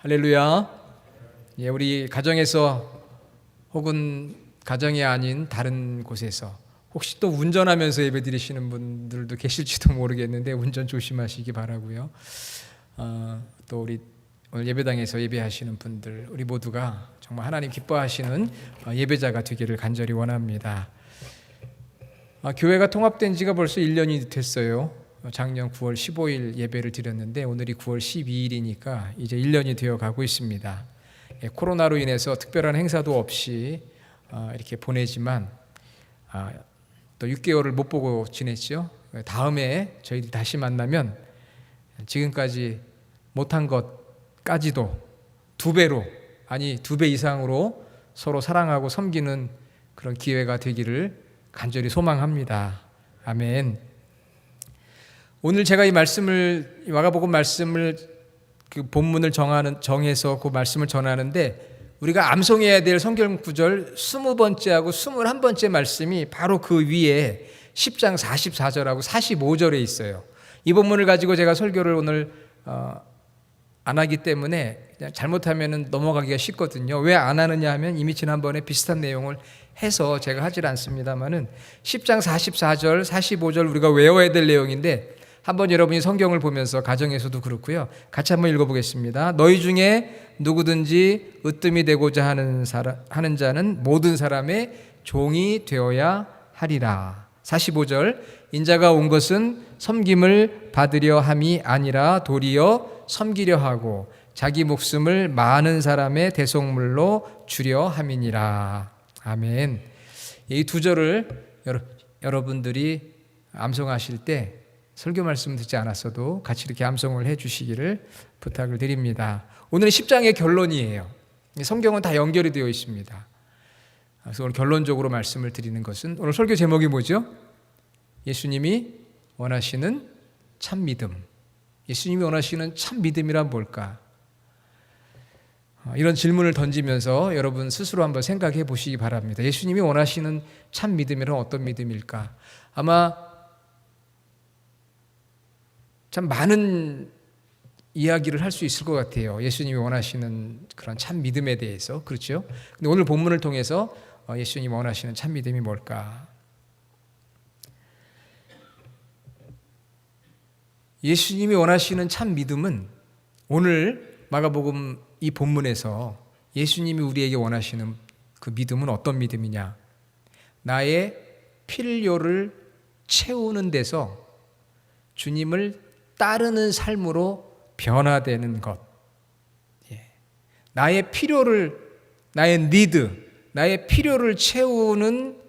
할렐루야. 예, 우리 가정에서 혹은 가정이 아닌 다른 곳에서 혹시 또 운전하면서 예배드리시는 분들도 계실지도 모르겠는데 운전 조심하시기 바라고요. 또 우리 오늘 예배당에서 예배하시는 분들 우리 모두가 정말 하나님 기뻐하시는 예배자가 되기를 간절히 원합니다. 교회가 통합된 지가 벌써 1년이 됐어요. 작년 9월 15일 예배를 드렸는데 오늘이 9월 12일이니까 이제 1년이 되어 가고 있습니다. 코로나로 인해서 특별한 행사도 없이 이렇게 보내지만 또 6개월을 못 보고 지냈죠. 다음에 저희들이 다시 만나면 지금까지 못한 것까지도 2배로 아니 2배 이상으로 서로 사랑하고 섬기는 그런 기회가 되기를 간절히 소망합니다. 아멘. 오늘 제가 이 말씀을 마가복음 말씀을 그 본문을 정해서 그 말씀을 전하는데 우리가 암송해야 될 성경 구절 20번째하고 21번째 말씀이 바로 그 위에 10장 44절하고 45절에 있어요. 이 본문을 가지고 제가 설교를 오늘 안 하기 때문에 그냥 잘못하면 넘어가기가 쉽거든요. 왜 안 하느냐 하면 이미 지난번에 비슷한 내용을 해서 제가 하질 않습니다만은 10장 44절 45절 우리가 외워야 될 내용인데 한번 여러분이 성경을 보면서 가정에서도 그렇고요. 같이 한번 읽어보겠습니다. 너희 중에 누구든지 으뜸이 되고자 하는 자는 모든 사람의 종이 되어야 하리라. 45절 인자가 온 것은 섬김을 받으려 함이 아니라 도리어 섬기려 하고 자기 목숨을 많은 사람의 대속물로 주려 함이니라. 아멘. 이 두 절을 여러분들이 암송하실 때 설교 말씀 듣지 않았어도 같이 이렇게 암송을 해 주시기를 부탁을 드립니다. 오늘은 10장의 결론이에요. 성경은 다 연결이 되어 있습니다. 그래서 오늘 결론적으로 말씀을 드리는 것은 오늘 설교 제목이 뭐죠? 예수님이 원하시는 참 믿음. 예수님이 원하시는 참 믿음이란 뭘까? 이런 질문을 던지면서 여러분 스스로 한번 생각해 보시기 바랍니다. 예수님이 원하시는 참 믿음이란 어떤 믿음일까? 아마 참 많은 이야기를 할 수 있을 것 같아요. 예수님이 원하시는 그런 참 믿음에 대해서. 그렇죠? 근데 오늘 본문을 통해서 예수님이 원하시는 참 믿음이 뭘까? 예수님이 원하시는 참 믿음은 오늘 마가복음 이 본문에서 예수님이 우리에게 원하시는 그 믿음은 어떤 믿음이냐? 나의 필요를 채우는 데서 주님을 따르는 삶으로 변화되는 것. 나의 필요를, 나의 니드, 나의 필요를 채우는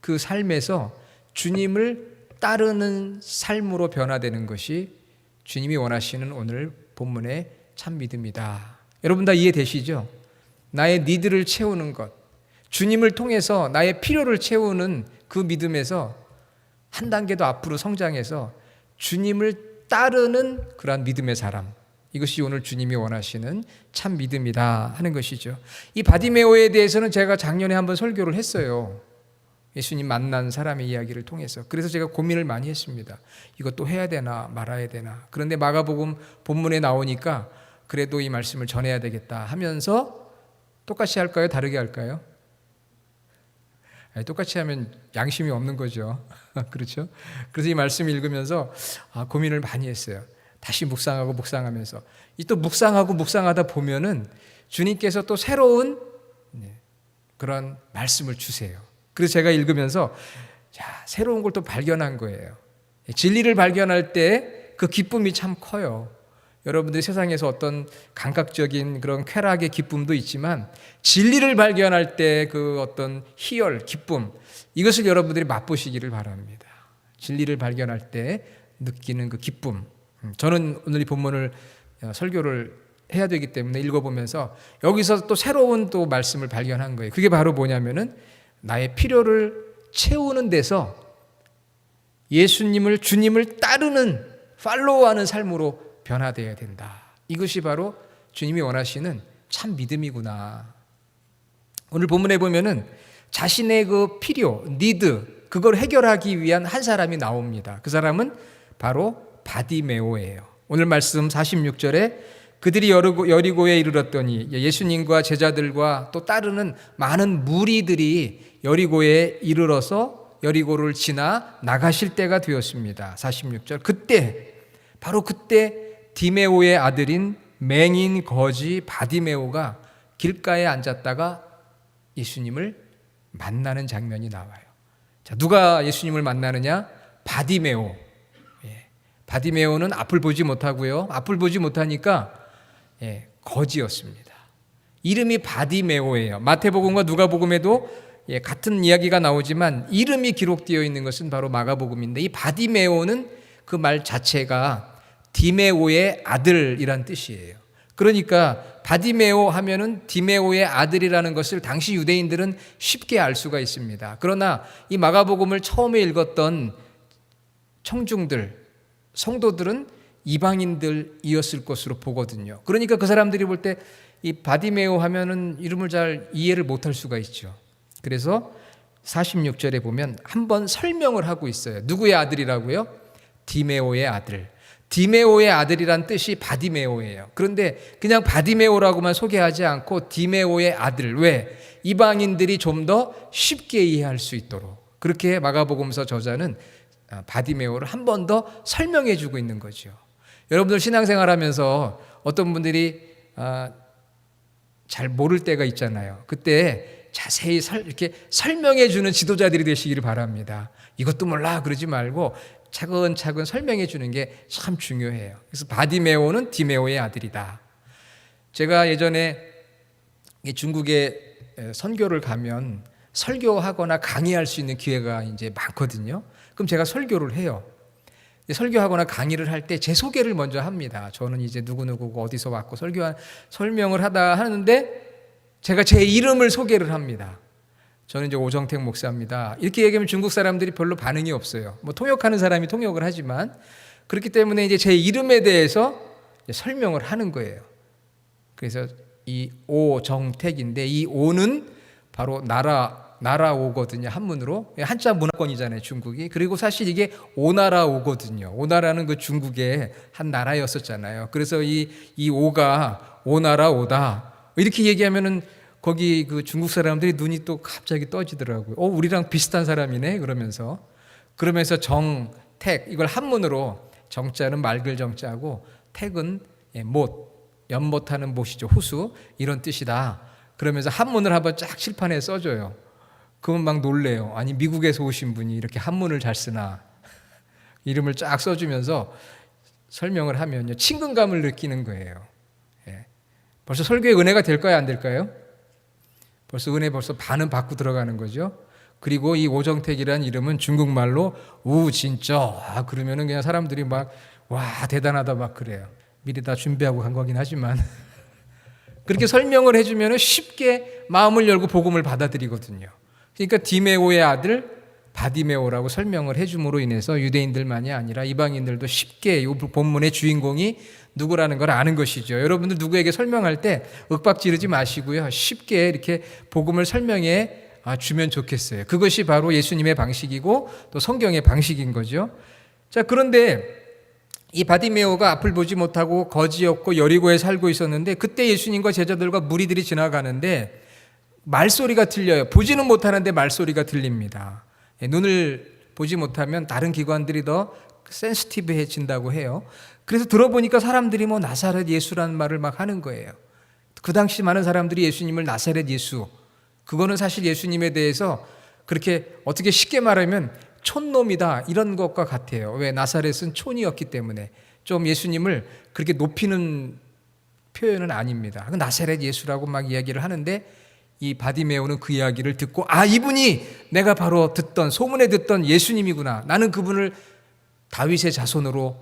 그 삶에서 주님을 따르는 삶으로 변화되는 것이 주님이 원하시는 오늘 본문의 참 믿음이다. 여러분 다 이해되시죠? 나의 니드를 채우는 것, 주님을 통해서 나의 필요를 채우는 그 믿음에서 한 단계 더 앞으로 성장해서 주님을 따르는 그러한 믿음의 사람, 이것이 오늘 주님이 원하시는 참 믿음이다 하는 것이죠. 이 바디메오에 대해서는 제가 작년에 한번 설교를 했어요. 예수님 만난 사람의 이야기를 통해서. 그래서 제가 고민을 많이 했습니다. 이것도 해야 되나 말아야 되나. 그런데 마가복음 본문에 나오니까 그래도 이 말씀을 전해야 되겠다 하면서 똑같이 할까요? 다르게 할까요? 똑같이 하면 양심이 없는 거죠. 그렇죠? 그래서 이 말씀을 읽으면서 고민을 많이 했어요. 다시 묵상하면서 이 또 묵상하다 보면은 주님께서 또 새로운 그런 말씀을 주세요. 그래서 제가 읽으면서 새로운 걸 또 발견한 거예요. 진리를 발견할 때 그 기쁨이 참 커요. 여러분들 세상에서 어떤 감각적인 그런 쾌락의 기쁨도 있지만 진리를 발견할 때 그 어떤 희열, 기쁨, 이것을 여러분들이 맛보시기를 바랍니다. 진리를 발견할 때 느끼는 그 기쁨. 저는 오늘 이 본문을 설교를 해야 되기 때문에 읽어보면서 여기서 또 새로운 또 말씀을 발견한 거예요. 그게 바로 뭐냐면은 나의 필요를 채우는 데서 예수님을, 주님을 따르는, 팔로우하는 삶으로 변화되어야 된다. 이것이 바로 주님이 원하시는 참 믿음이구나. 오늘 본문에 보면은 자신의 그 필요, 니드, 그걸 해결하기 위한 한 사람이 나옵니다. 그 사람은 바로 바디메오예요. 오늘 말씀 46절에 그들이 여리고에 이르렀더니 예수님과 제자들과 또 따르는 많은 무리들이 여리고에 이르러서 여리고를 지나 나가실 때가 되었습니다. 46절. 그때 바로 그때 디메오의 아들인 맹인 거지 바디메오가 길가에 앉았다가 예수님을 만나는 장면이 나와요. 자, 누가 예수님을 만나느냐? 바디메오. 바디메오는 앞을 보지 못하고요. 앞을 보지 못하니까 거지였습니다. 이름이 바디메오예요. 마태복음과 누가복음에도 같은 이야기가 나오지만 이름이 기록되어 있는 것은 바로 마가복음인데, 이 바디메오는 그 말 자체가 디메오의 아들이란 뜻이에요. 그러니까 바디메오 하면은 디메오의 아들이라는 것을 당시 유대인들은 쉽게 알 수가 있습니다. 그러나 이 마가복음을 처음에 읽었던 청중들, 성도들은 이방인들이었을 것으로 보거든요. 그러니까 그 사람들이 볼 때 이 바디메오 하면은 이름을 잘 이해를 못할 수가 있죠. 그래서 46절에 보면 한번 설명을 하고 있어요. 누구의 아들이라고요? 디메오의 아들. 디메오의 아들이란 뜻이 바디메오예요. 그런데 그냥 바디메오라고만 소개하지 않고 디메오의 아들. 왜? 이방인들이 좀 더 쉽게 이해할 수 있도록 그렇게 마가복음서 저자는 바디메오를 한 번 더 설명해 주고 있는 거죠. 여러분들 신앙생활 하면서 어떤 분들이 잘 모를 때가 있잖아요. 그때 자세히 이렇게 설명해 주는 지도자들이 되시기를 바랍니다. 이것도 몰라 그러지 말고 차근차근 설명해 주는 게 참 중요해요. 그래서 바디메오는 디메오의 아들이다. 제가 예전에 중국에 선교를 가면 설교하거나 강의할 수 있는 기회가 이제 많거든요. 그럼 제가 설교를 해요. 설교하거나 강의를 할 때 제 소개를 먼저 합니다. 저는 이제 누구누구고 어디서 왔고 설명을 하는데 제가 제 이름을 소개를 합니다. 저는 이제 오정택 목사입니다. 이렇게 얘기하면 중국 사람들이 별로 반응이 없어요. 뭐 통역하는 사람이 통역을 하지만 그렇기 때문에 이제 제 이름에 대해서 설명을 하는 거예요. 그래서 이 오정택인데 이 오는 바로 나라오거든요. 한문으로. 한자 문화권이잖아요, 중국이. 그리고 사실 이게 오나라오거든요. 오나라는 그 중국의 한 나라였었잖아요. 그래서 이 오가 오나라오다. 이렇게 얘기하면은 거기 그 중국 사람들이 눈이 또 갑자기 떠지더라고요. 우리랑 비슷한 사람이네 그러면서 정택 이걸 한문으로 정자는 맑을 정자고 택은 못 연못하는 못이죠. 호수 이런 뜻이다. 그러면서 한문을 한번 쫙 칠판에 써줘요. 그러면 막 놀래요. 아니 미국에서 오신 분이 이렇게 한문을 잘 쓰나. 이름을 쫙 써주면서 설명을 하면요 친근감을 느끼는 거예요. 벌써 설교의 은혜가 될까요? 안 될까요? 벌써 반은 받고 들어가는 거죠. 그리고 이 오정택이라는 이름은 중국말로 진짜 그러면은 그냥 사람들이 막 와 대단하다 막 그래요. 미리 다 준비하고 간 거긴 하지만 그렇게 설명을 해주면 쉽게 마음을 열고 복음을 받아들이거든요. 그러니까 디메오의 아들 바디메오라고 설명을 해줌으로 인해서 유대인들만이 아니라 이방인들도 쉽게 이 본문의 주인공이 누구라는 걸 아는 것이죠. 여러분들 누구에게 설명할 때 윽박 지르지 마시고요. 쉽게 이렇게 복음을 설명해 주면 좋겠어요. 그것이 바로 예수님의 방식이고 또 성경의 방식인 거죠. 자, 그런데 이 바디메오가 앞을 보지 못하고 거지였고 여리고에 살고 있었는데 그때 예수님과 제자들과 무리들이 지나가는데 말소리가 들려요. 보지는 못하는데 말소리가 들립니다. 눈을 보지 못하면 다른 기관들이 더 센시티브해진다고 해요. 그래서 들어보니까 사람들이 뭐 나사렛 예수라는 말을 막 하는 거예요. 그 당시 많은 사람들이 예수님을 나사렛 예수, 그거는 사실 예수님에 대해서 그렇게 어떻게 쉽게 말하면 촌놈이다 이런 것과 같아요. 왜? 나사렛은 촌이었기 때문에 좀 예수님을 그렇게 높이는 표현은 아닙니다. 나사렛 예수라고 막 이야기를 하는데 이 바디메오는 그 이야기를 듣고 이분이 내가 바로 소문에 듣던 예수님이구나. 나는 그분을 다윗의 자손으로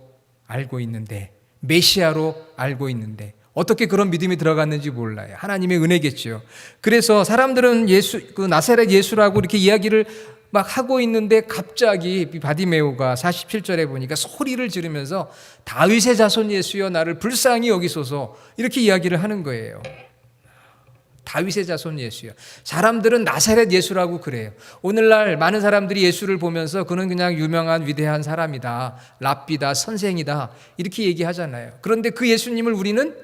알고 있는데 메시아로 알고 있는데 어떻게 그런 믿음이 들어갔는지 몰라요. 하나님의 은혜겠죠. 그래서 사람들은 그 나사렛 예수라고 이렇게 이야기를 막 하고 있는데 갑자기 바디메오가 47절에 보니까 소리를 지르면서 다윗의 자손 예수여 나를 불쌍히 여기소서 이렇게 이야기를 하는 거예요. 다윗의 자손 예수요. 사람들은 나사렛 예수라고 그래요. 오늘날 많은 사람들이 예수를 보면서 그는 그냥 유명한 위대한 사람이다, 랍비다, 선생이다 이렇게 얘기하잖아요. 그런데 그 예수님을 우리는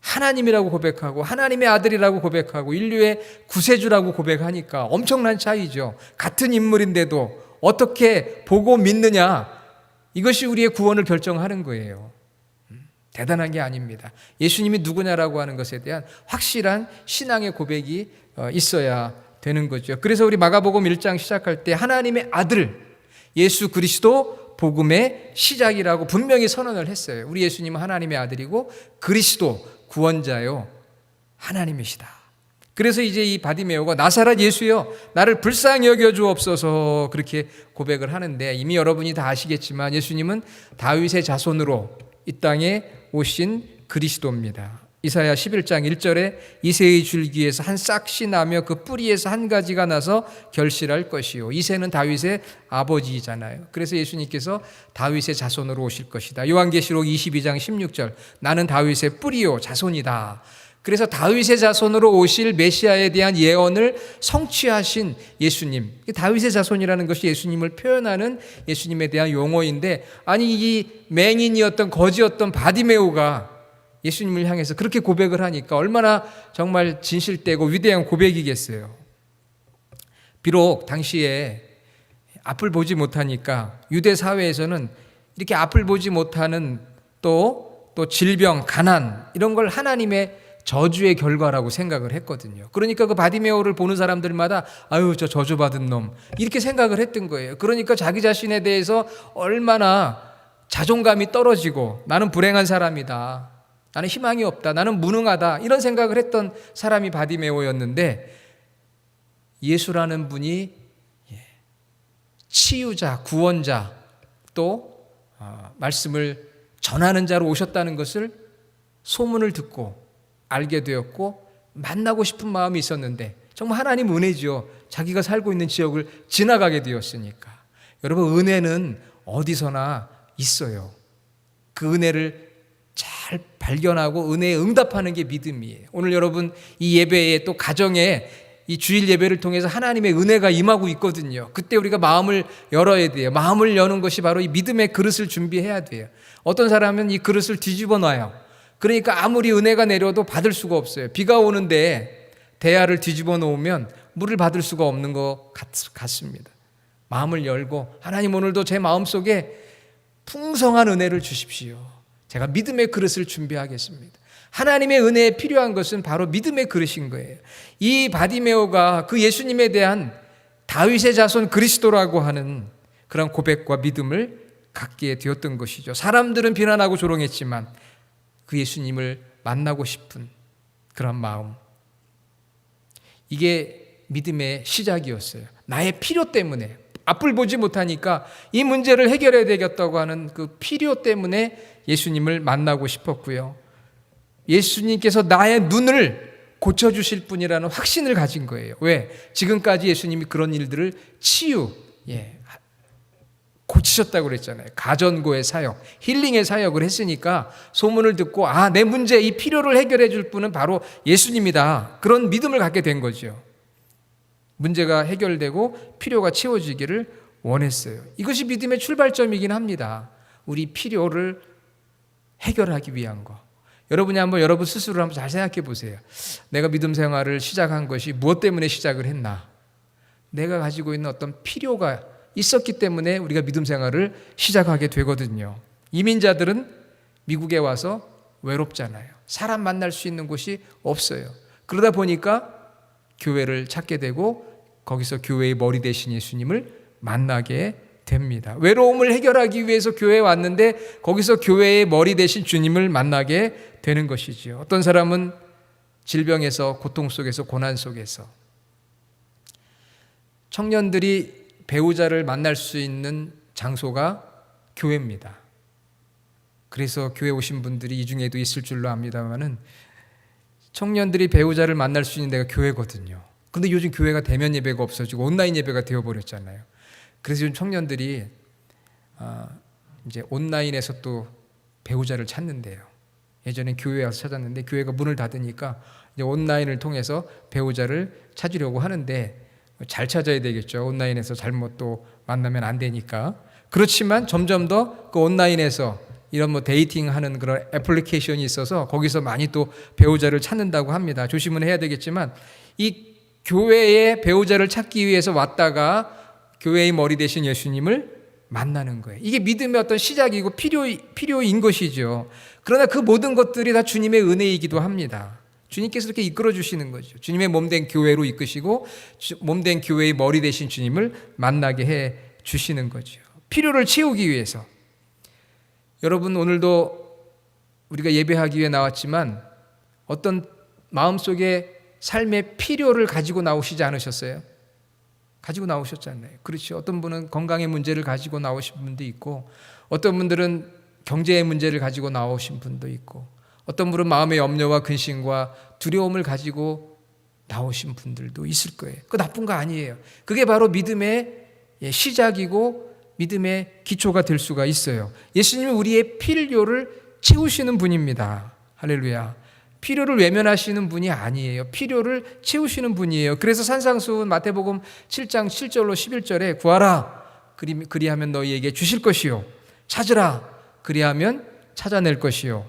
하나님이라고 고백하고 하나님의 아들이라고 고백하고 인류의 구세주라고 고백하니까 엄청난 차이죠. 같은 인물인데도 어떻게 보고 믿느냐, 이것이 우리의 구원을 결정하는 거예요. 대단한 게 아닙니다. 예수님이 누구냐라고 하는 것에 대한 확실한 신앙의 고백이 있어야 되는 거죠. 그래서 우리 마가복음 1장 시작할 때 하나님의 아들 예수 그리스도 복음의 시작이라고 분명히 선언을 했어요. 우리 예수님은 하나님의 아들이고 그리스도 구원자요 하나님이시다. 그래서 이제 이 바디메오가 나사렛 예수여 나를 불쌍히 여겨 주옵소서 그렇게 고백을 하는데, 이미 여러분이 다 아시겠지만 예수님은 다윗의 자손으로 이 땅에 오신 그리스도입니다. 이사야 11장 1절에 이새의 줄기에서 한 싹이 나며 그 뿌리에서 한 가지가 나서 결실할 것이요. 이새는 다윗의 아버지잖아요. 그래서 예수님께서 다윗의 자손으로 오실 것이다. 요한계시록 22장 16절 나는 다윗의 뿌리요 자손이다. 그래서 다윗의 자손으로 오실 메시아에 대한 예언을 성취하신 예수님, 다윗의 자손이라는 것이 예수님을 표현하는 예수님에 대한 용어인데, 아니 이 맹인이었던 거지였던 바디메오가 예수님을 향해서 그렇게 고백을 하니까 얼마나 정말 진실되고 위대한 고백이겠어요. 비록 당시에 앞을 보지 못하니까 유대 사회에서는 이렇게 앞을 보지 못하는 또 질병, 가난 이런 걸 하나님의 저주의 결과라고 생각을 했거든요. 그러니까 그 바디메오를 보는 사람들마다 아유 저 저주받은 놈 이렇게 생각을 했던 거예요. 그러니까 자기 자신에 대해서 얼마나 자존감이 떨어지고 나는 불행한 사람이다, 나는 희망이 없다, 나는 무능하다 이런 생각을 했던 사람이 바디메오였는데, 예수라는 분이 치유자, 구원자 또 말씀을 전하는 자로 오셨다는 것을 소문을 듣고 알게 되었고 만나고 싶은 마음이 있었는데, 정말 하나님 은혜죠. 자기가 살고 있는 지역을 지나가게 되었으니까. 여러분 은혜는 어디서나 있어요. 그 은혜를 잘 발견하고 은혜에 응답하는 게 믿음이에요. 오늘 여러분 이 예배에 또 가정에 이 주일 예배를 통해서 하나님의 은혜가 임하고 있거든요. 그때 우리가 마음을 열어야 돼요. 마음을 여는 것이 바로 이 믿음의 그릇을 준비해야 돼요. 어떤 사람은 이 그릇을 뒤집어 놔요. 그러니까 아무리 은혜가 내려도 받을 수가 없어요. 비가 오는데 대야를 뒤집어 놓으면 물을 받을 수가 없는 것 같습니다. 마음을 열고 하나님 오늘도 제 마음속에 풍성한 은혜를 주십시오. 제가 믿음의 그릇을 준비하겠습니다. 하나님의 은혜에 필요한 것은 바로 믿음의 그릇인 거예요. 이 바디메오가 그 예수님에 대한 다윗의 자손 그리스도라고 하는 그런 고백과 믿음을 갖게 되었던 것이죠. 사람들은 비난하고 조롱했지만 그 예수님을 만나고 싶은 그런 마음, 이게 믿음의 시작이었어요. 나의 필요 때문에 앞을 보지 못하니까 이 문제를 해결해야 되겠다고 하는 그 필요 때문에 예수님을 만나고 싶었고요. 예수님께서 나의 눈을 고쳐주실 분이라는 확신을 가진 거예요. 왜? 지금까지 예수님이 그런 일들을 고치셨다고 그랬잖아요. 가전고의 사역, 힐링의 사역을 했으니까 소문을 듣고 내 문제, 이 필요를 해결해 줄 분은 바로 예수님이다. 그런 믿음을 갖게 된 거죠. 문제가 해결되고 필요가 채워지기를 원했어요. 이것이 믿음의 출발점이긴 합니다. 우리 필요를 해결하기 위한 거. 여러분이 한번 여러분 스스로 한번 잘 생각해 보세요. 내가 믿음 생활을 시작한 것이 무엇 때문에 시작을 했나? 내가 가지고 있는 어떤 필요가 있었기 때문에 우리가 믿음 생활을 시작하게 되거든요. 이민자들은 미국에 와서 외롭잖아요. 사람 만날 수 있는 곳이 없어요. 그러다 보니까 교회를 찾게 되고 거기서 교회의 머리 대신 예수님을 만나게 됩니다. 외로움을 해결하기 위해서 교회에 왔는데 거기서 교회의 머리 대신 주님을 만나게 되는 것이지요. 어떤 사람은 질병에서, 고통 속에서, 고난 속에서, 청년들이 배우자를 만날 수 있는 장소가 교회입니다. 그래서 교회 오신 분들이 이 중에도 있을 줄로 압니다만은 청년들이 배우자를 만날 수 있는 데가 교회거든요. 근데 요즘 교회가 대면 예배가 없어지고 온라인 예배가 되어버렸잖아요. 그래서 요즘 청년들이 이제 온라인에서 또 배우자를 찾는데요. 예전엔 교회에 와서 찾았는데 교회가 문을 닫으니까 이제 온라인을 통해서 배우자를 찾으려고 하는데 잘 찾아야 되겠죠. 온라인에서 잘못 또 만나면 안 되니까. 그렇지만 점점 더 그 온라인에서 이런 뭐 데이팅하는 그런 애플리케이션이 있어서 거기서 많이 또 배우자를 찾는다고 합니다. 조심은 해야 되겠지만 이 교회의 배우자를 찾기 위해서 왔다가 교회의 머리 대신 예수님을 만나는 거예요. 이게 믿음의 어떤 시작이고 필요인 것이죠. 그러나 그 모든 것들이 다 주님의 은혜이기도 합니다. 주님께서 이렇게 이끌어 주시는 거죠. 주님의 몸된 교회로 이끄시고 몸된 교회의 머리 대신 주님을 만나게 해 주시는 거죠. 필요를 채우기 위해서. 여러분, 오늘도 우리가 예배하기 위해 나왔지만 어떤 마음속에 삶의 필요를 가지고 나오시지 않으셨어요? 가지고 나오셨잖아요. 그렇죠. 어떤 분은 건강의 문제를 가지고 나오신 분도 있고, 어떤 분들은 경제의 문제를 가지고 나오신 분도 있고, 어떤 분은 마음의 염려와 근심과 두려움을 가지고 나오신 분들도 있을 거예요. 그거 나쁜 거 아니에요. 그게 바로 믿음의 시작이고 믿음의 기초가 될 수가 있어요. 예수님은 우리의 필요를 채우시는 분입니다. 할렐루야. 필요를 외면하시는 분이 아니에요. 필요를 채우시는 분이에요. 그래서 산상수훈 마태복음 7장 7절로 11절에 구하라 그리하면 너희에게 주실 것이요 찾으라 그리하면 찾아낼 것이요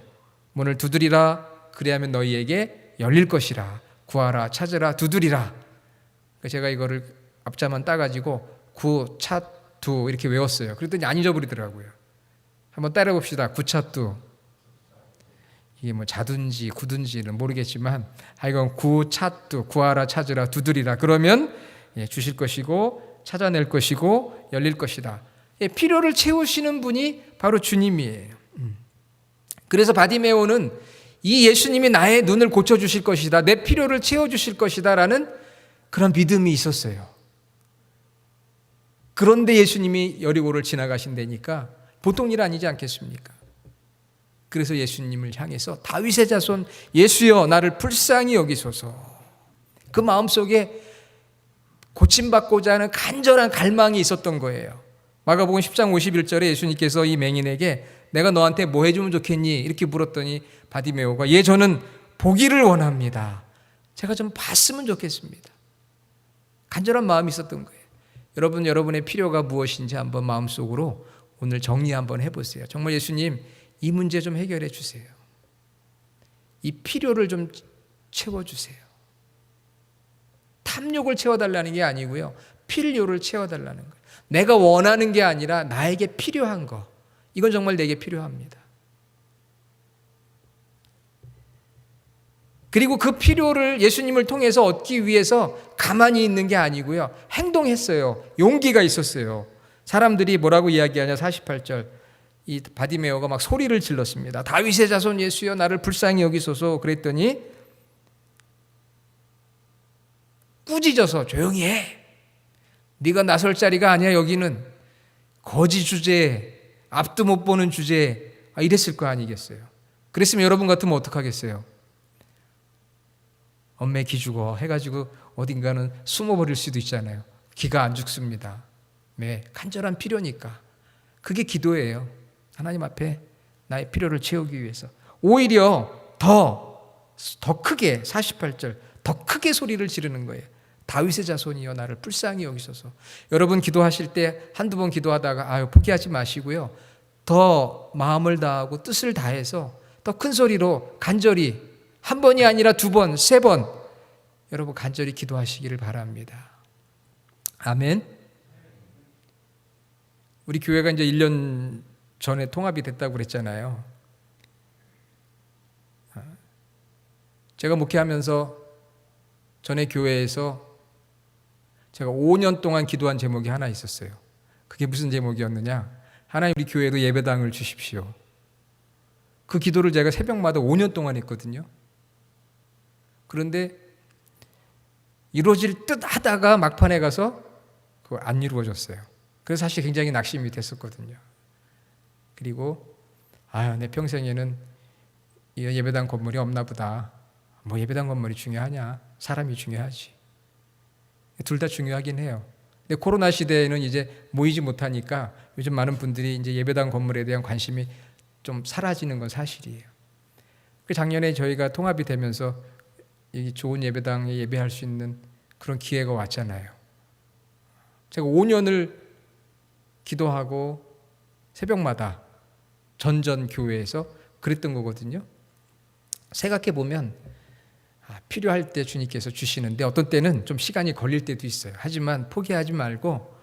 문을 두드리라 그리하면 너희에게 열릴 것이라. 구하라 찾으라 두드리라. 제가 이거를 앞자만 따가지고 구, 차, 두 이렇게 외웠어요. 그랬더니 안 잊어버리더라고요. 한번 따라 봅시다. 구차두. 이게 뭐 자든지 구든지는 모르겠지만 하여간 구차두, 구하라 찾으라 두드리라. 그러면 주실 것이고 찾아낼 것이고 열릴 것이다. 필요를 채우시는 분이 바로 주님이에요. 그래서 바디메오는 이 예수님이 나의 눈을 고쳐주실 것이다, 내 필요를 채워주실 것이다 라는 그런 믿음이 있었어요. 그런데 예수님이 여리고를 지나가신다니까 보통 일 아니지 않겠습니까? 그래서 예수님을 향해서 다윗의 자손 예수여 나를 불쌍히 여기소서. 그 마음속에 고침받고자 하는 간절한 갈망이 있었던 거예요. 마가복음 10장 51절에 예수님께서 이 맹인에게 내가 너한테 뭐 해주면 좋겠니? 이렇게 물었더니 바디메오가 저는 보기를 원합니다. 제가 좀 봤으면 좋겠습니다. 간절한 마음이 있었던 거예요. 여러분, 여러분의 필요가 무엇인지 한번 마음속으로 오늘 정리 한번 해보세요. 정말 예수님 이 문제 좀 해결해 주세요. 이 필요를 좀 채워주세요. 탐욕을 채워달라는 게 아니고요, 필요를 채워달라는 거예요. 내가 원하는 게 아니라 나에게 필요한 거, 이건 정말 내게 필요합니다. 그리고 그 필요를 예수님을 통해서 얻기 위해서 가만히 있는 게 아니고요, 행동했어요. 용기가 있었어요. 사람들이 뭐라고 이야기하냐, 48절. 이 바디메오가 막 소리를 질렀습니다. 다윗의 자손 예수여 나를 불쌍히 여기소서. 그랬더니 꾸짖어서 조용히 해. 네가 나설 자리가 아니야. 여기는 거지 주제에, 앞도 못 보는 주제에, 이랬을 거 아니겠어요. 그랬으면 여러분 같으면 어떡하겠어요? 엄매 기 죽어 해가지고 어딘가는 숨어버릴 수도 있잖아요. 기가 안 죽습니다. 네, 간절한 필요니까. 그게 기도예요. 하나님 앞에 나의 필요를 채우기 위해서. 오히려 더 크게, 48절, 더 크게 소리를 지르는 거예요. 다윗의 자손이여 나를 불쌍히 여기소서. 여러분 기도하실 때 한두 번 기도하다가 포기하지 마시고요, 더 마음을 다하고 뜻을 다해서 더 큰 소리로 간절히, 한 번이 아니라 두 번, 세 번 여러분 간절히 기도하시기를 바랍니다. 아멘. 우리 교회가 이제 1년 전에 통합이 됐다고 그랬잖아요. 제가 목회하면서 전에 교회에서 제가 5년 동안 기도한 제목이 하나 있었어요. 그게 무슨 제목이었느냐? 하나님 우리 교회도 예배당을 주십시오. 그 기도를 제가 새벽마다 5년 동안 했거든요. 그런데 이루어질 듯 하다가 막판에 가서 그거 안 이루어졌어요. 그래서 사실 굉장히 낙심이 됐었거든요. 그리고 내 평생에는 예배당 건물이 없나 보다. 뭐 예배당 건물이 중요하냐? 사람이 중요하지. 둘 다 중요하긴 해요. 근데 코로나 시대에는 이제 모이지 못하니까 요즘 많은 분들이 이제 예배당 건물에 대한 관심이 좀 사라지는 건 사실이에요. 작년에 저희가 통합이 되면서 이 좋은 예배당에 예배할 수 있는 그런 기회가 왔잖아요. 제가 5년을 기도하고 새벽마다 전전 교회에서 그랬던 거거든요. 생각해 보면 필요할 때 주님께서 주시는데 어떤 때는 좀 시간이 걸릴 때도 있어요. 하지만 포기하지 말고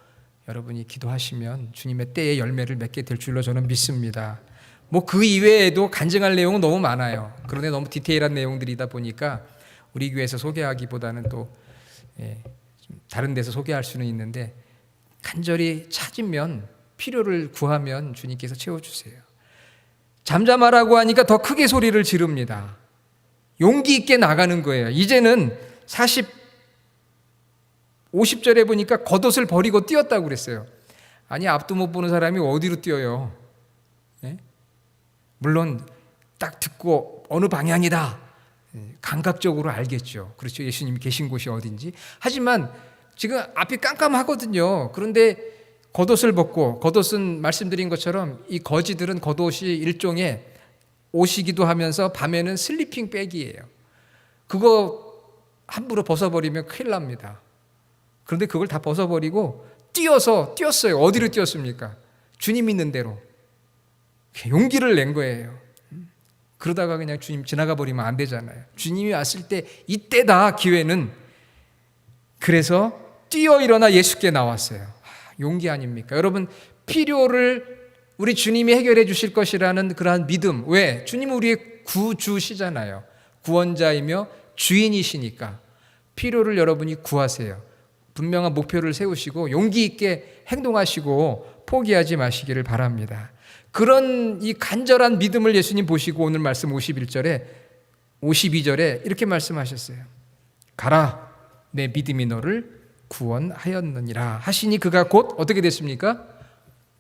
여러분이 기도하시면 주님의 때에 열매를 맺게 될 줄로 저는 믿습니다. 뭐 그 이외에도 간증할 내용은 너무 많아요. 그런데 너무 디테일한 내용들이다 보니까 우리 교회에서 소개하기보다는 또 좀 다른 데서 소개할 수는 있는데, 간절히 찾으면, 필요를 구하면 주님께서 채워주세요. 잠잠하라고 하니까 더 크게 소리를 지릅니다. 용기 있게 나가는 거예요. 이제는 50절에 보니까 겉옷을 버리고 뛰었다고 그랬어요. 아니, 앞도 못 보는 사람이 어디로 뛰어요? 네? 물론 딱 듣고 어느 방향이다, 감각적으로 알겠죠. 그렇죠. 예수님이 계신 곳이 어딘지. 하지만 지금 앞이 깜깜하거든요. 그런데 겉옷을 벗고, 겉옷은 말씀드린 것처럼 이 거지들은 겉옷이 일종의 옷이기도 하면서 밤에는 슬리핑 백이에요. 그거 함부로 벗어버리면 큰일 납니다. 그런데 그걸 다 벗어버리고 뛰었어요. 어디로 뛰었습니까? 주님 있는 대로. 용기를 낸 거예요. 그러다가 그냥 주님 지나가 버리면 안 되잖아요. 주님이 왔을 때 이때다, 기회는. 그래서 뛰어 일어나 예수께 나왔어요. 용기 아닙니까? 여러분, 필요를 우리 주님이 해결해 주실 것이라는 그러한 믿음. 왜? 주님은 우리의 구주시잖아요. 구원자이며 주인이시니까 필요를 여러분이 구하세요. 분명한 목표를 세우시고 용기 있게 행동하시고 포기하지 마시기를 바랍니다. 그런 이 간절한 믿음을 예수님 보시고 오늘 말씀 52절에 이렇게 말씀하셨어요. 가라, 내 믿음이 너를 구원하였느니라 하시니 그가 곧 어떻게 됐습니까?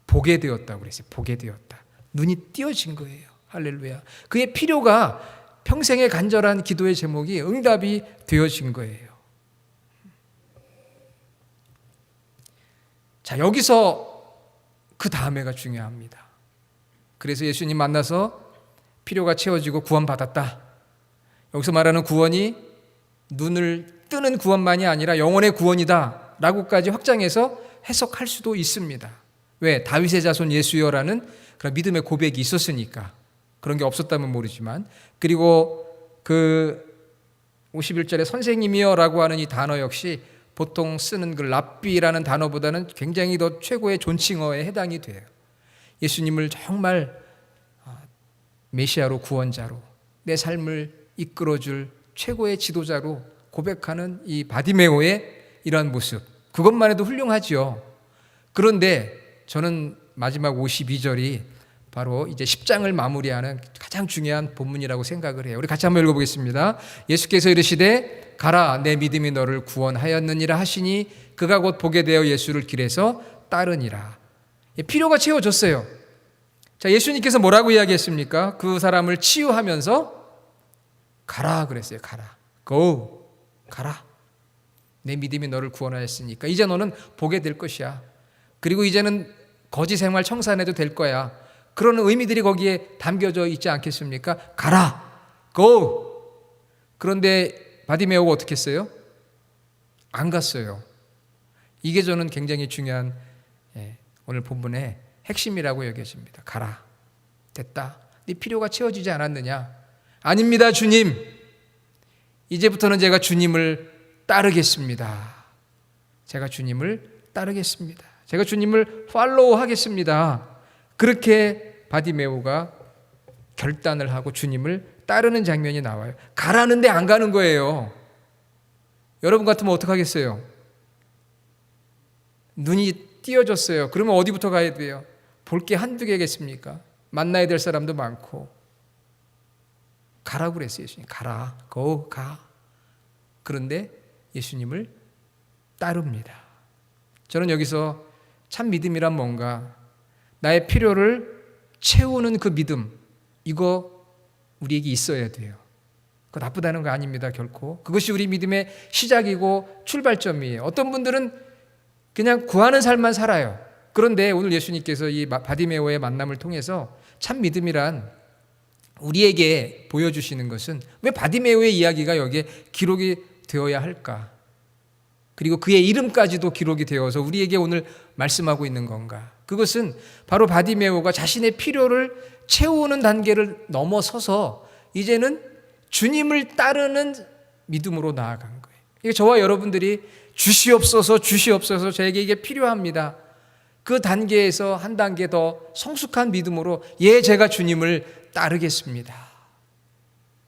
보게 되었다고 그랬어요. 보게 되었다. 눈이 띄어진 거예요. 할렐루야. 그의 필요가, 평생의 간절한 기도의 제목이 응답이 되어진 거예요. 자, 여기서 그 다음에가 중요합니다. 그래서 예수님 만나서 필요가 채워지고 구원받았다. 여기서 말하는 구원이 눈을 뜨는 구원만이 아니라 영혼의 구원이다 라고까지 확장해서 해석할 수도 있습니다. 왜? 다윗의 자손 예수여라는 그런 믿음의 고백이 있었으니까. 그런 게 없었다면 모르지만. 그리고 그 51절에 선생님이여 라고 하는 이 단어 역시 보통 쓰는 그 랍비라는 단어보다는 굉장히 더 최고의 존칭어에 해당이 돼요. 예수님을 정말 메시아로, 구원자로, 내 삶을 이끌어줄 최고의 지도자로 고백하는 이 바디메오의 이러한 모습, 그것만 해도 훌륭하지요. 그런데 저는 마지막 52절이 바로 이제 10장을 마무리하는 가장 중요한 본문이라고 생각을 해요. 우리 같이 한번 읽어보겠습니다. 예수께서 이르시되 가라, 내 믿음이 너를 구원하였느니라 하시니 그가 곧 보게 되어 예수를 길에서 따르니라. 필요가 채워졌어요. 자, 예수님께서 뭐라고 이야기했습니까? 그 사람을 치유하면서 가라 그랬어요. 가라. Go. 가라. 내 믿음이 너를 구원하였으니까 이제 너는 보게 될 것이야. 그리고 이제는 거지 생활 청산해도 될 거야. 그런 의미들이 거기에 담겨져 있지 않겠습니까? 가라. Go. 그런데 바디메오가 어떻게 했어요? 안 갔어요. 이게 저는 굉장히 중요한 오늘 본문의 핵심이라고 여겨집니다. 가라. 됐다. 네 필요가 채워지지 않았느냐? 아닙니다, 주님. 이제부터는 제가 주님을 따르겠습니다. 제가 주님을 따르겠습니다. 제가 주님을 팔로우 하겠습니다. 그렇게 바디메오가 결단을 하고 주님을 따르는 장면이 나와요. 가라는데 안 가는 거예요. 여러분 같으면 어떡하겠어요? 눈이 띄어졌어요. 그러면 어디부터 가야 돼요? 볼 게 한두 개겠습니까? 만나야 될 사람도 많고. 가라고 그랬어요. 예수님. 가라. go, 가. 그런데 예수님을 따릅니다. 저는 여기서 참 믿음이란 뭔가, 나의 필요를 채우는 그 믿음, 이거 우리에게 있어야 돼요. 그거 나쁘다는 거 아닙니다, 결코. 그것이 우리 믿음의 시작이고 출발점이에요. 어떤 분들은 그냥 구하는 삶만 살아요. 그런데 오늘 예수님께서 이 바디메오의 만남을 통해서 참 믿음이란 우리에게 보여주시는 것은 왜 바디메오의 이야기가 여기에 기록이 되어야 할까? 그리고 그의 이름까지도 기록이 되어서 우리에게 오늘 말씀하고 있는 건가? 그것은 바로 바디메오가 자신의 필요를 채우는 단계를 넘어서서 이제는 주님을 따르는 믿음으로 나아간 거예요. 이게 저와 여러분들이 주시옵소서 주시옵소서 저에게 이게 필요합니다. 그 단계에서 한 단계 더 성숙한 믿음으로 제가 주님을 따르겠습니다.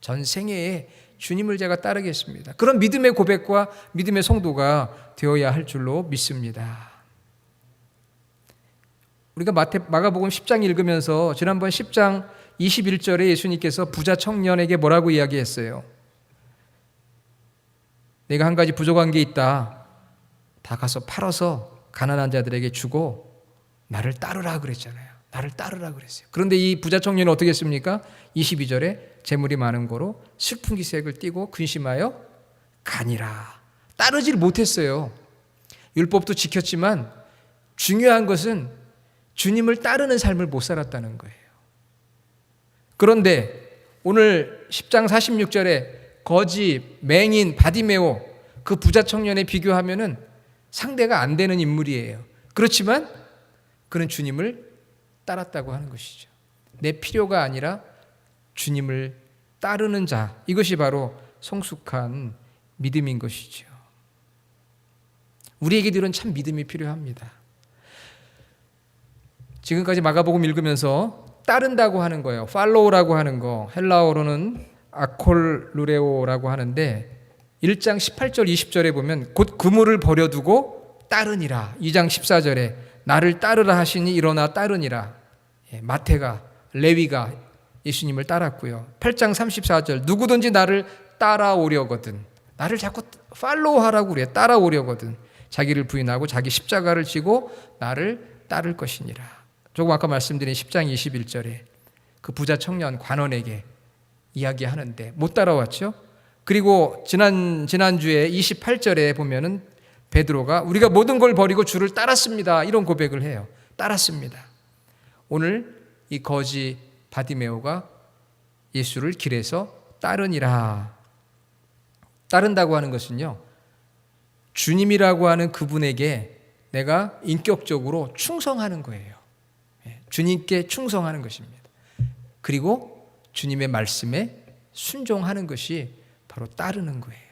전 생애에 주님을 제가 따르겠습니다. 그런 믿음의 고백과 믿음의 성도가 되어야 할 줄로 믿습니다. 우리가 마가복음 10장 읽으면서 지난번 10장 21절에 예수님께서 부자 청년에게 뭐라고 이야기했어요? 내가 한 가지 부족한 게 있다. 다 가서 팔아서 가난한 자들에게 주고 나를 따르라 그랬잖아요. 나를 따르라 그랬어요. 그런데 이 부자 청년은 어떻게 했습니까? 22절에 재물이 많은 고로 슬픈 기색을 띠고 근심하여 가니라. 따르질 못했어요. 율법도 지켰지만 중요한 것은 주님을 따르는 삶을 못 살았다는 거예요. 그런데 오늘 10장 46절에 거지, 맹인, 바디메오 그 부자 청년에 비교하면은 상대가 안 되는 인물이에요. 그렇지만 그는 주님을 따랐다고 하는 것이죠. 내 필요가 아니라 주님을 따르는 자, 이것이 바로 성숙한 믿음인 것이죠. 우리에게들은 참 믿음이 필요합니다. 지금까지 마가복음 읽으면서 따른다고 하는 거예요. 팔로우라고 하는 거, 헬라어로는 아콜루레오라고 하는데 1장 18절 20절에 보면 곧 그물을 버려두고 따르니라. 2장 14절에 나를 따르라 하시니 일어나 따르니라. 마태가, 레위가 예수님을 따랐고요. 8장 34절 누구든지 나를 따라오려거든, 나를 자꾸 팔로우하라고 그래. 따라오려거든 자기를 부인하고 자기 십자가를 지고 나를 따를 것이니라. 조금 아까 말씀드린 10장 21절에 그 부자 청년 관원에게 이야기하는데 못 따라왔죠. 그리고 지난주에 28절에 보면은 베드로가 우리가 모든 걸 버리고 주를 따랐습니다, 이런 고백을 해요. 따랐습니다. 오늘 이 거지 바디메오가 예수를 길에서 따르니라. 따른다고 하는 것은요, 주님이라고 하는 그분에게 내가 인격적으로 충성하는 거예요. 주님께 충성하는 것입니다. 그리고 주님의 말씀에 순종하는 것이 바로 따르는 거예요.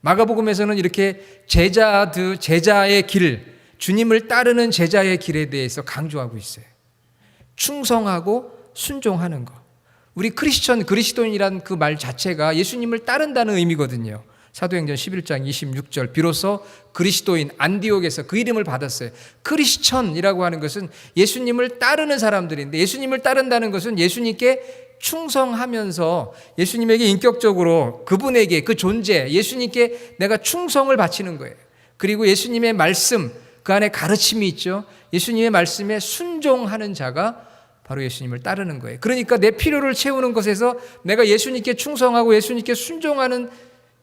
마가복음에서는 이렇게 제자의 길, 주님을 따르는 제자의 길에 대해서 강조하고 있어요. 충성하고 순종하는 것. 우리 그리스도인이란 그 말 자체가 예수님을 따른다는 의미거든요. 사도행전 11장 26절 비로소 그리스도인 안디옥에서 그 이름을 받았어요. 크리스천이라고 하는 것은 예수님을 따르는 사람들인데, 예수님을 따른다는 것은 예수님께 충성하면서 예수님에게 인격적으로 그분에게 그 존재, 예수님께 내가 충성을 바치는 거예요. 그리고 예수님의 말씀, 그 안에 가르침이 있죠. 예수님의 말씀에 순종하는 자가 바로 예수님을 따르는 거예요. 그러니까 내 필요를 채우는 것에서 내가 예수님께 충성하고 예수님께 순종하는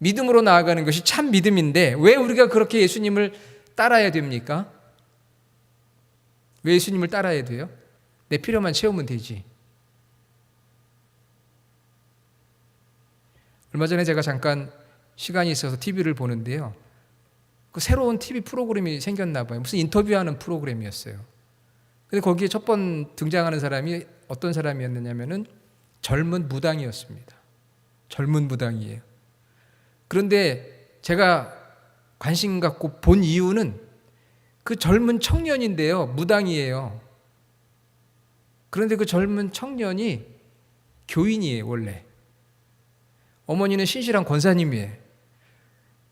믿음으로 나아가는 것이 참 믿음인데, 왜 우리가 그렇게 예수님을 따라야 됩니까? 왜 예수님을 따라야 돼요? 내 필요만 채우면 되지. 얼마 전에 제가 잠깐 시간이 있어서 TV를 보는데요, 그 새로운 TV 프로그램이 생겼나 봐요. 무슨 인터뷰하는 프로그램이었어요. 근데 거기에 첫 번 등장하는 사람이 어떤 사람이었느냐면은 젊은 무당이었습니다. 젊은 무당이에요. 그런데 제가 관심 갖고 본 이유는 그 젊은 청년인데요, 무당이에요. 그런데 그 젊은 청년이 교인이에요, 원래. 어머니는 신실한 권사님이에요.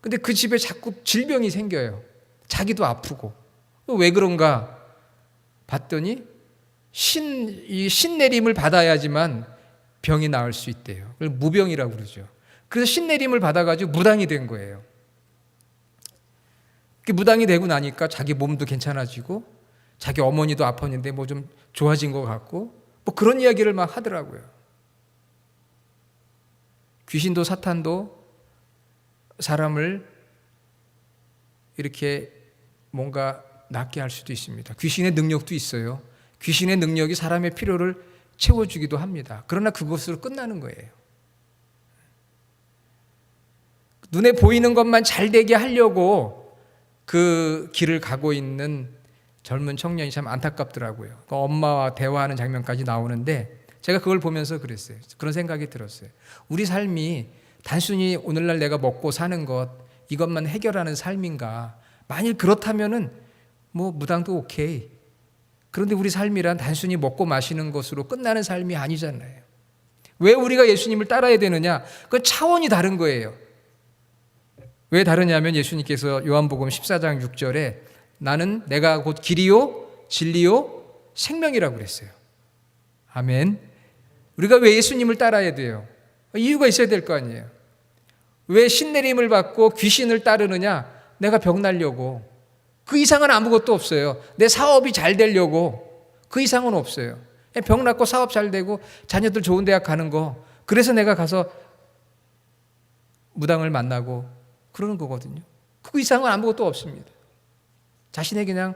근데 그 집에 자꾸 질병이 생겨요. 자기도 아프고. 왜 그런가 봤더니 신내림을 받아야지만 병이 나을 수 있대요. 그걸 무병이라고 그러죠. 그래서 신내림을 받아가지고 무당이 된 거예요. 무당이 되고 나니까 자기 몸도 괜찮아지고 자기 어머니도 아팠는데 뭐 좀 좋아진 것 같고 뭐 그런 이야기를 막 하더라고요. 귀신도 사탄도 사람을 이렇게 뭔가 낫게 할 수도 있습니다. 귀신의 능력도 있어요. 귀신의 능력이 사람의 필요를 채워주기도 합니다. 그러나 그것으로 끝나는 거예요. 눈에 보이는 것만 잘 되게 하려고 그 길을 가고 있는 젊은 청년이 참 안타깝더라고요. 그 엄마와 대화하는 장면까지 나오는데 제가 그걸 보면서 그랬어요. 그런 생각이 들었어요. 우리 삶이 단순히 오늘날 내가 먹고 사는 것 이것만 해결하는 삶인가? 만일 그렇다면은 뭐 무당도 오케이. 그런데 우리 삶이란 단순히 먹고 마시는 것으로 끝나는 삶이 아니잖아요. 왜 우리가 예수님을 따라야 되느냐? 그 차원이 다른 거예요. 왜 다르냐면 예수님께서 요한복음 14장 6절에 나는 내가 곧 길이요 진리요 생명이라고 그랬어요. 아멘. 우리가 왜 예수님을 따라야 돼요? 이유가 있어야 될 거 아니에요. 왜 신내림을 받고 귀신을 따르느냐? 내가 병 나려고. 그 이상은 아무것도 없어요. 내 사업이 잘 되려고. 그 이상은 없어요. 병 낫고 사업 잘 되고 자녀들 좋은 대학 가는 거. 그래서 내가 가서 무당을 만나고 그러는 거거든요. 그 이상은 아무것도 없습니다. 자신의 그냥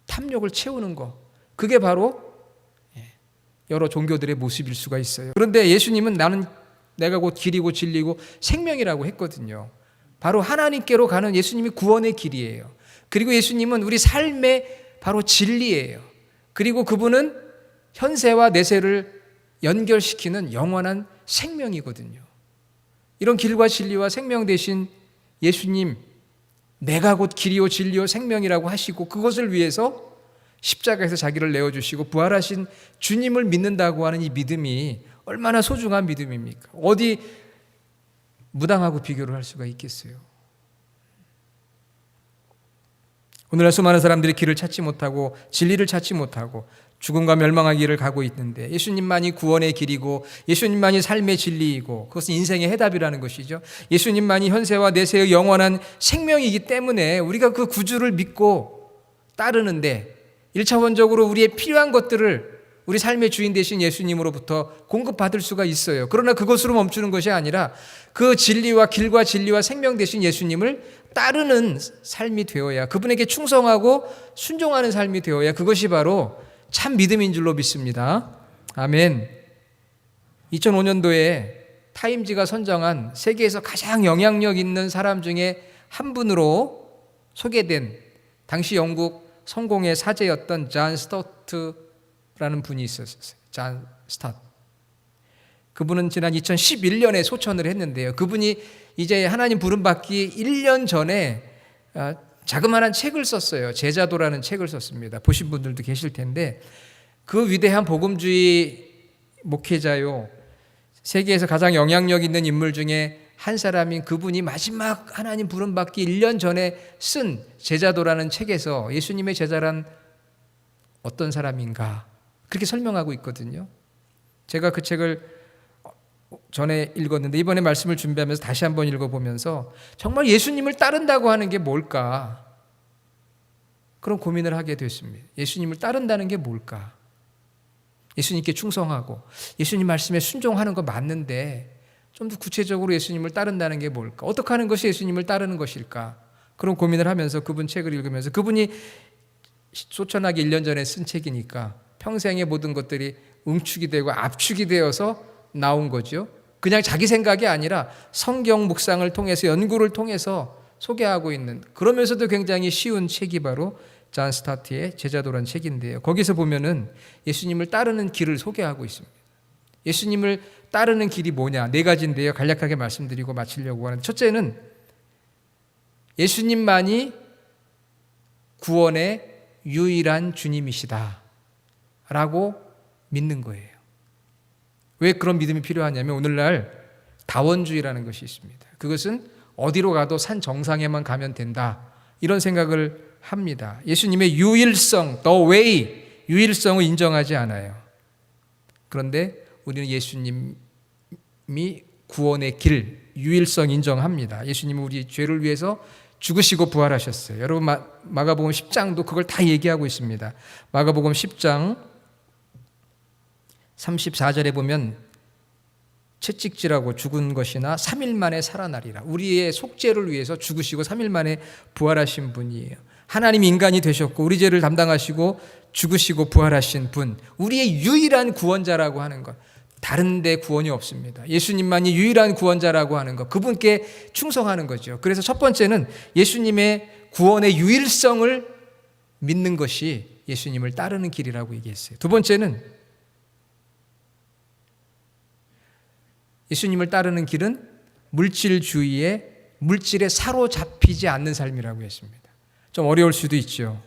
탐욕을 채우는 거. 그게 바로 여러 종교들의 모습일 수가 있어요. 그런데 예수님은 나는 내가 곧 길이고 진리고 생명이라고 했거든요. 바로 하나님께로 가는 예수님이 구원의 길이에요. 그리고 예수님은 우리 삶의 바로 진리예요. 그리고 그분은 현세와 내세를 연결시키는 영원한 생명이거든요. 이런 길과 진리와 생명 되신 예수님, 내가 곧 길이요 진리요 생명이라고 하시고 그것을 위해서 십자가에서 자기를 내어주시고 부활하신 주님을 믿는다고 하는 이 믿음이 얼마나 소중한 믿음입니까? 어디 무당하고 비교를 할 수가 있겠어요? 오늘날 수많은 사람들이 길을 찾지 못하고 진리를 찾지 못하고 죽음과 멸망의 길을 가고 있는데 예수님만이 구원의 길이고 예수님만이 삶의 진리이고 그것은 인생의 해답이라는 것이죠. 예수님만이 현세와 내세의 영원한 생명이기 때문에 우리가 그 구주를 믿고 따르는데 1차원적으로 우리의 필요한 것들을 우리 삶의 주인 되신 예수님으로부터 공급받을 수가 있어요. 그러나 그것으로 멈추는 것이 아니라 그 진리와 길과 진리와 생명 되신 예수님을 따르는 삶이 되어야, 그분에게 충성하고 순종하는 삶이 되어야 그것이 바로 참 믿음인 줄로 믿습니다. 아멘. 2005년도에 타임지가 선정한 세계에서 가장 영향력 있는 사람 중에 한 분으로 소개된 당시 영국 성공의 사제였던 존 스타트라는 분이 있었어요. 존 스타트. 그분은 지난 2011년에 소천을 했는데요. 그분이 이제 하나님 부름받기 1년 전에 자그마한 책을 썼어요. 제자도라는 책을 썼습니다. 보신 분들도 계실 텐데 그 위대한 복음주의 목회자요. 세계에서 가장 영향력 있는 인물 중에 한 사람인 그분이 마지막 하나님 부름받기 1년 전에 쓴 제자도라는 책에서 예수님의 제자란 어떤 사람인가 그렇게 설명하고 있거든요. 제가 그 책을 전에 읽었는데 이번에 말씀을 준비하면서 다시 한번 읽어보면서 정말 예수님을 따른다고 하는 게 뭘까? 그런 고민을 하게 됐습니다. 예수님을 따른다는 게 뭘까? 예수님께 충성하고 예수님 말씀에 순종하는 거 맞는데 좀 더 구체적으로 예수님을 따른다는 게 뭘까? 어떻게 하는 것이 예수님을 따르는 것일까? 그런 고민을 하면서 그분 책을 읽으면서 그분이 소천하기 1년 전에 쓴 책이니까 평생의 모든 것들이 응축이 되고 압축이 되어서 나온 거죠. 그냥 자기 생각이 아니라 성경 묵상을 통해서 연구를 통해서 소개하고 있는, 그러면서도 굉장히 쉬운 책이 바로 존 스타트의 제자도라는 책인데요. 거기서 보면은 예수님을 따르는 길을 소개하고 있습니다. 예수님을 따르는 길이 뭐냐? 4가지인데요. 간략하게 말씀드리고 마치려고 하는데, 첫째는 예수님만이 구원의 유일한 주님이시다 라고 믿는 거예요. 왜 그런 믿음이 필요하냐면 오늘날 다원주의라는 것이 있습니다. 그것은 어디로 가도 산 정상에만 가면 된다 이런 생각을 합니다. 예수님의 유일성, the way, 유일성을 인정하지 않아요. 그런데 우리는 예수님이 구원의 길, 유일성 인정합니다. 예수님은 우리 죄를 위해서 죽으시고 부활하셨어요. 여러분 마가복음 10장도 그걸 다 얘기하고 있습니다. 마가복음 10장 34절에 보면 채찍질하고 죽은 것이나 3일 만에 살아나리라. 우리의 속죄를 위해서 죽으시고 3일 만에 부활하신 분이에요. 하나님 인간이 되셨고 우리 죄를 담당하시고 죽으시고 부활하신 분, 우리의 유일한 구원자라고 하는 것. 다른 데 구원이 없습니다. 예수님만이 유일한 구원자라고 하는 것, 그분께 충성하는 거죠. 그래서 첫 번째는 예수님의 구원의 유일성을 믿는 것이 예수님을 따르는 길이라고 얘기했어요. 두 번째는 예수님을 따르는 길은 물질에 사로잡히지 않는 삶이라고 했습니다. 좀 어려울 수도 있죠.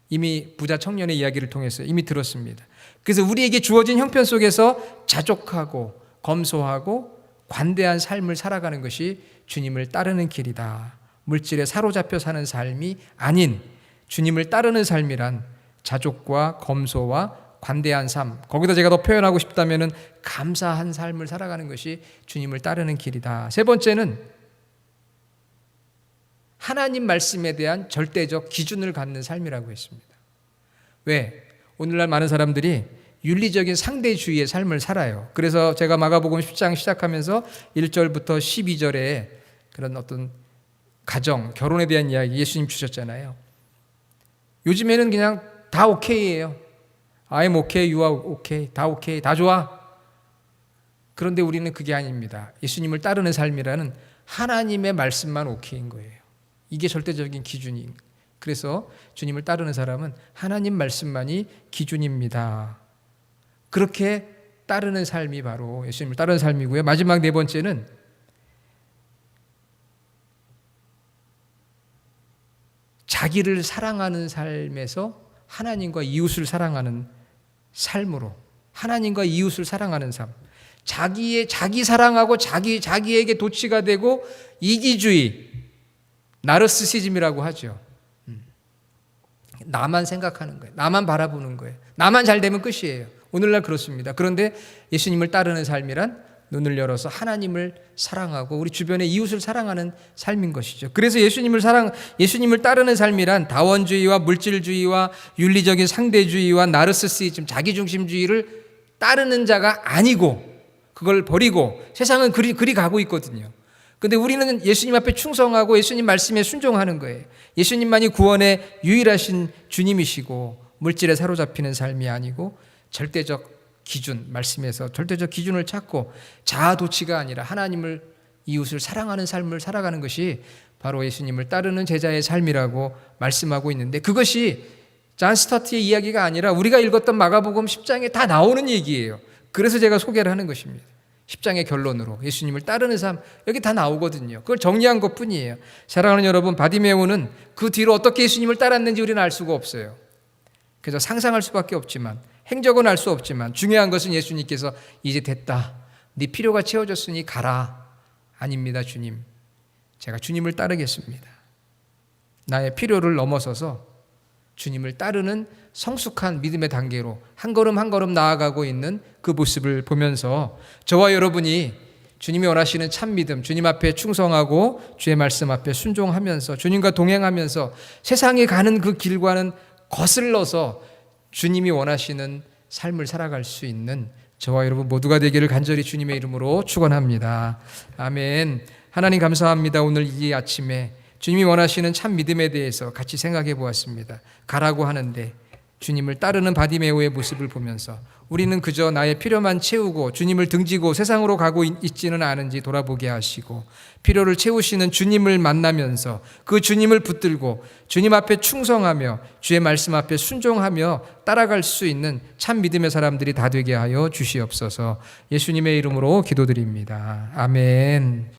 이미 부자 청년의 이야기를 통해서 이미 들었습니다. 그래서 우리에게 주어진 형편 속에서 자족하고 검소하고 관대한 삶을 살아가는 것이 주님을 따르는 길이다. 물질에 사로잡혀 사는 삶이 아닌 주님을 따르는 삶이란 자족과 검소와 관대한 삶, 거기다 제가 더 표현하고 싶다면 감사한 삶을 살아가는 것이 주님을 따르는 길이다. 세 번째는 하나님 말씀에 대한 절대적 기준을 갖는 삶이라고 했습니다. 왜? 오늘날 많은 사람들이 윤리적인 상대주의의 삶을 살아요. 그래서 제가 마가복음 10장 시작하면서 1절부터 12절에 그런 어떤 가정, 결혼에 대한 이야기 예수님 주셨잖아요. 요즘에는 그냥 다 오케이예요. I'm okay, you are okay, 다 오케이, 다 좋아. 그런데 우리는 그게 아닙니다. 예수님을 따르는 삶이라는 하나님의 말씀만 오케이인 거예요. 이게 절대적인 기준인. 그래서 주님을 따르는 사람은 하나님 말씀만이 기준입니다. 그렇게 따르는 삶이 바로 예수님을 따르는 삶이고요. 마지막 네 번째는 자기를 사랑하는 삶에서 하나님과 이웃을 사랑하는 삶으로, 하나님과 이웃을 사랑하는 삶. 자기 사랑하고 자기에게 도취가 되고 이기주의, 나르시시즘이라고 하죠. 나만 생각하는 거예요. 나만 바라보는 거예요. 나만 잘 되면 끝이에요. 오늘날 그렇습니다. 그런데 예수님을 따르는 삶이란 눈을 열어서 하나님을 사랑하고 우리 주변의 이웃을 사랑하는 삶인 것이죠. 그래서 예수님을 따르는 삶이란 다원주의와 물질주의와 윤리적인 상대주의와 나르시시즘, 자기중심주의를 따르는 자가 아니고 그걸 버리고 세상은 그리 가고 있거든요. 그런데 우리는 예수님 앞에 충성하고 예수님 말씀에 순종하는 거예요. 예수님만이 구원의 유일하신 주님이시고 물질에 사로잡히는 삶이 아니고 절대적 기준, 말씀에서 절대적 기준을 찾고 자아도취가 아니라 하나님을, 이웃을 사랑하는 삶을 살아가는 것이 바로 예수님을 따르는 제자의 삶이라고 말씀하고 있는데, 그것이 존 스타트의 이야기가 아니라 우리가 읽었던 마가복음 10장에 다 나오는 얘기예요. 그래서 제가 소개를 하는 것입니다. 10장의 결론으로 예수님을 따르는 삶, 여기 다 나오거든요. 그걸 정리한 것뿐이에요. 사랑하는 여러분, 바디메오는 그 뒤로 어떻게 예수님을 따랐는지 우리는 알 수가 없어요. 그래서 상상할 수밖에 없지만, 행적은 알 수 없지만 중요한 것은 예수님께서 이제 됐다, 네 필요가 채워졌으니 가라. 아닙니다. 주님, 제가 주님을 따르겠습니다. 나의 필요를 넘어서서 주님을 따르는 성숙한 믿음의 단계로 한 걸음 한 걸음 나아가고 있는 그 모습을 보면서 저와 여러분이 주님이 원하시는 참 믿음, 주님 앞에 충성하고 주의 말씀 앞에 순종하면서 주님과 동행하면서 세상에 가는 그 길과는 거슬러서 주님이 원하시는 삶을 살아갈 수 있는 저와 여러분 모두가 되기를 간절히 주님의 이름으로 축원합니다. 아멘. 하나님 감사합니다. 오늘 이 아침에 주님이 원하시는 참 믿음에 대해서 같이 생각해 보았습니다. 가라고 하는데 주님을 따르는 바디메오의 모습을 보면서 우리는 그저 나의 필요만 채우고 주님을 등지고 세상으로 가고 있지는 않은지 돌아보게 하시고, 필요를 채우시는 주님을 만나면서 그 주님을 붙들고 주님 앞에 충성하며 주의 말씀 앞에 순종하며 따라갈 수 있는 참 믿음의 사람들이 다 되게 하여 주시옵소서. 예수님의 이름으로 기도드립니다. 아멘.